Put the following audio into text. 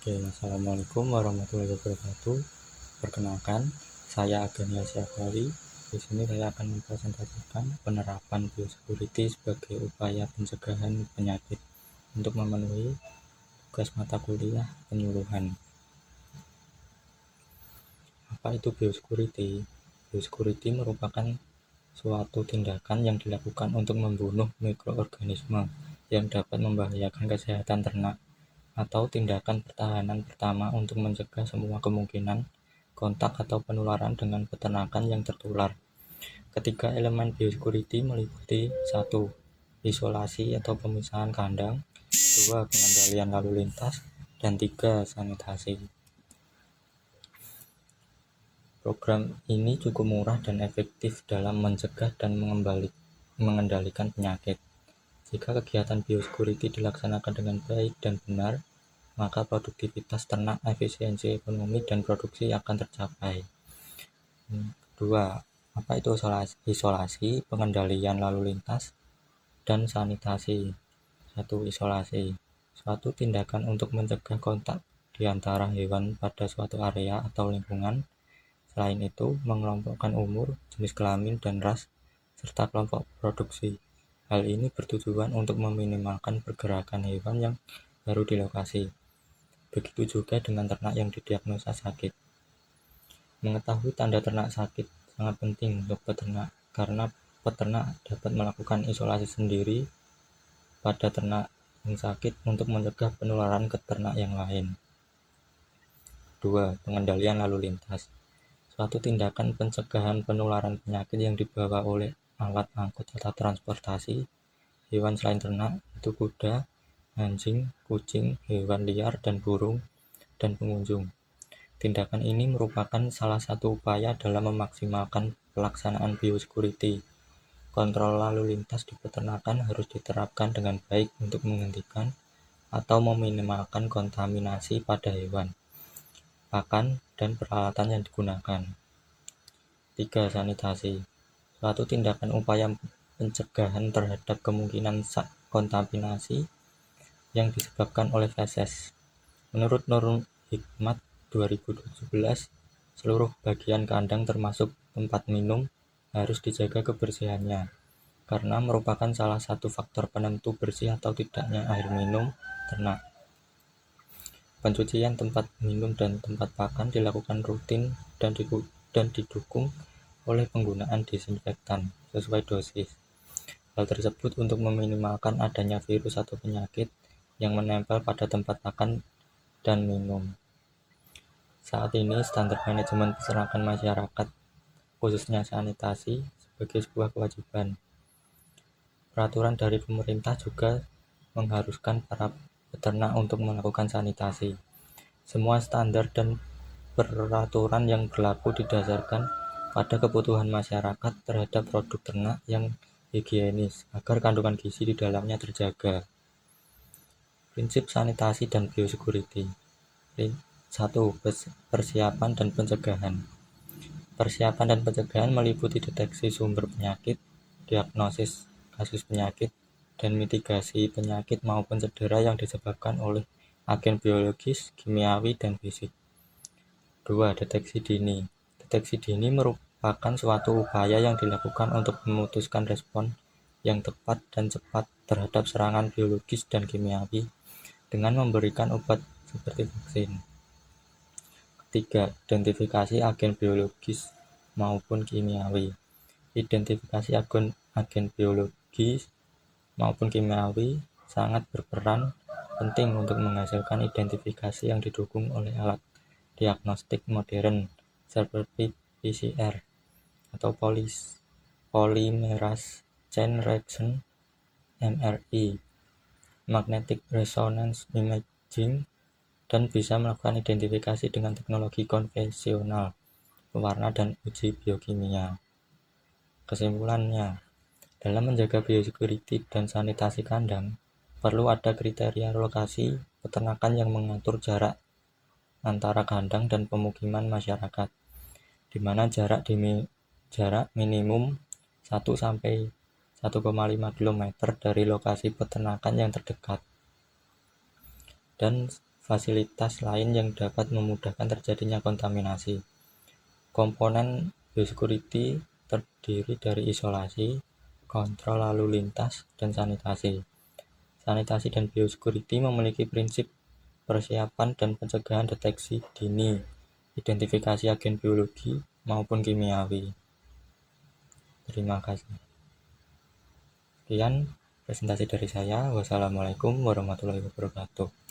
Oke, Assalamualaikum warahmatullahi wabarakatuh. Perkenalkan, saya Agania Syafari. Di sini saya akan mempresentasikan penerapan biosecurity sebagai upaya pencegahan penyakit untuk memenuhi tugas mata kuliah penyuluhan. Apa itu biosecurity? Biosecurity merupakan suatu tindakan yang dilakukan untuk membunuh mikroorganisme yang dapat membahayakan kesehatan ternak, atau tindakan pertahanan pertama untuk mencegah semua kemungkinan kontak atau penularan dengan peternakan yang tertular. Ketiga elemen biosecurity meliputi 1. Isolasi atau pemisahan kandang, 2. Pengendalian lalu lintas, dan 3. Sanitasi. Program ini cukup murah dan efektif dalam mencegah dan mengendalikan penyakit. Jika kegiatan biosecurity dilaksanakan dengan baik dan benar, maka produktivitas ternak, efisiensi ekonomi, dan produksi akan tercapai. 2. Apa itu isolasi, pengendalian lalu lintas, dan sanitasi? 1. Isolasi, suatu tindakan untuk mencegah kontak di antara hewan pada suatu area atau lingkungan. Selain itu, mengelompokkan umur, jenis kelamin, dan ras, serta kelompok produksi. Hal ini bertujuan untuk meminimalkan pergerakan hewan yang baru di lokasi. Begitu juga dengan ternak yang didiagnosa sakit. Mengetahui tanda ternak sakit sangat penting untuk peternak, karena peternak dapat melakukan isolasi sendiri pada ternak yang sakit untuk mencegah penularan ke ternak yang lain. 2. Pengendalian lalu lintas, suatu tindakan pencegahan penularan penyakit yang dibawa oleh alat angkut atau transportasi hewan selain ternak, itu kuda, anjing, kucing, hewan liar, dan burung, dan pengunjung. Tindakan ini merupakan salah satu upaya dalam memaksimalkan pelaksanaan biosecurity. Kontrol lalu lintas di peternakan harus diterapkan dengan baik untuk menghentikan atau meminimalkan kontaminasi pada hewan, pakan, dan peralatan yang digunakan. 3. Sanitasi, suatu tindakan upaya pencegahan terhadap kemungkinan kontaminasi yang disebabkan oleh feses. Menurut Nurul Hikmat 2017, seluruh bagian kandang termasuk tempat minum harus dijaga kebersihannya, karena merupakan salah satu faktor penentu bersih atau tidaknya air minum ternak. Pencucian tempat minum dan tempat pakan dilakukan rutin dan didukung oleh penggunaan disinfektan sesuai dosis. Hal tersebut untuk meminimalkan adanya virus atau penyakit yang menempel pada tempat makan dan minum. Saat ini standar manajemen peternakan masyarakat, khususnya sanitasi, sebagai sebuah kewajiban. Peraturan dari pemerintah juga mengharuskan para peternak untuk melakukan sanitasi. Semua standar dan peraturan yang berlaku didasarkan pada kebutuhan masyarakat terhadap produk ternak yang higienis, agar kandungan gizi di dalamnya terjaga. Prinsip sanitasi dan biosecurity. 1. Persiapan dan pencegahan. Persiapan dan pencegahan meliputi deteksi sumber penyakit, diagnosis kasus penyakit, dan mitigasi penyakit maupun cedera yang disebabkan oleh agen biologis, kimiawi, dan fisik. 2. Deteksi dini. Deteksi dini merupakan suatu upaya yang dilakukan untuk memutuskan respon yang tepat dan cepat terhadap serangan biologis dan kimiawi dengan memberikan obat seperti vaksin. 3. Identifikasi agen biologis maupun kimiawi. Identifikasi agen biologis maupun kimiawi sangat berperan penting untuk menghasilkan identifikasi yang didukung oleh alat diagnostik modern seperti PCR atau Polymerase Chain Reaction (MRI), Magnetic Resonance Imaging, dan bisa melakukan identifikasi dengan teknologi konvensional, pewarna, dan uji biokimia. Kesimpulannya, dalam menjaga biosecurity dan sanitasi kandang, perlu ada kriteria lokasi peternakan yang mengatur jarak antara kandang dan pemukiman masyarakat, di mana jarak minimum 1-1,5 km dari lokasi peternakan yang terdekat, dan fasilitas lain yang dapat memudahkan terjadinya kontaminasi. Komponen biosecurity terdiri dari isolasi, kontrol lalu lintas, dan sanitasi. Sanitasi dan biosecurity memiliki prinsip persiapan dan pencegahan deteksi dini, identifikasi agen biologi maupun kimiawi. Terima kasih. Sekian presentasi dari saya. Wassalamualaikum warahmatullahi wabarakatuh.